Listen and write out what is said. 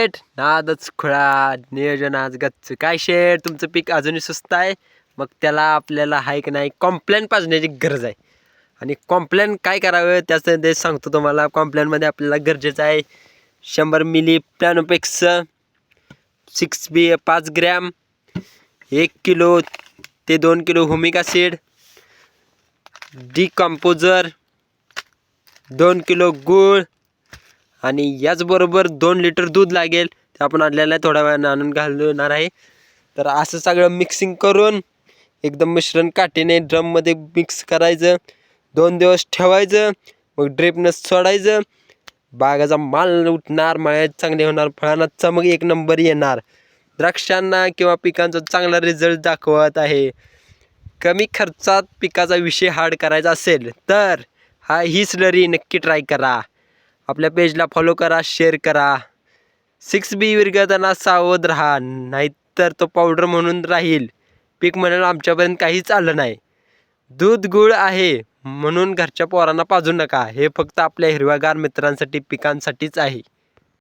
शेठ नादच खुळा नियोजन आज गच्च काय शेठ तुमचं पीक अजूनही सुस्त आहे मग त्याला आपल्याला हाय की नाही कॉम्प्लॅन पाजण्याची गरज आहे आणि कॉम्प्लॅन काय करावं त्याचं ते सांगतो तुम्हाला. कॉम्प्लॅनमध्ये आपल्याला गरजेचं आहे 100 मिली प्लॅनोपेक्स 5 ग्रॅम 1 किलो ते 2 kilo humic acid decomposer 2 kilo गूळ आणि याचबरोबर 2 लिटर दूध लागेल. ते आपण आणलेलं आहे थोड्या वेळानं आणून घालणार आहे. तर असं सगळं मिक्सिंग करून एकदम मिश्रण काठीने ड्रममध्ये मिक्स करायचं 2 दिवस ठेवायचं मग ड्रिपनं सोडायचं. बागाचा माल उठणार मळ्यात चांगले होणार फळांना चमक एक नंबर येणार. द्राक्षांना किंवा पिकांचा चांगला रिझल्ट दाखवत आहे. कमी खर्चात पिकाचा विषय हार्ड करायचा असेल तर ही स्लरी नक्की ट्राय करा. आपल्या पेजला फॉलो करा शेअर करा. 6B विरघळताना सावध राहा नाहीतर तो पावडर म्हणून राहील. पीक म्हणून आमच्यापर्यंत काहीच आलं नाही. दूध गुळ आहे म्हणून घरच्या पोरांना पाजू नका. हे फक्त आपल्या हिरव्यागार मित्रांसाठी पिकांसाठीच आहे.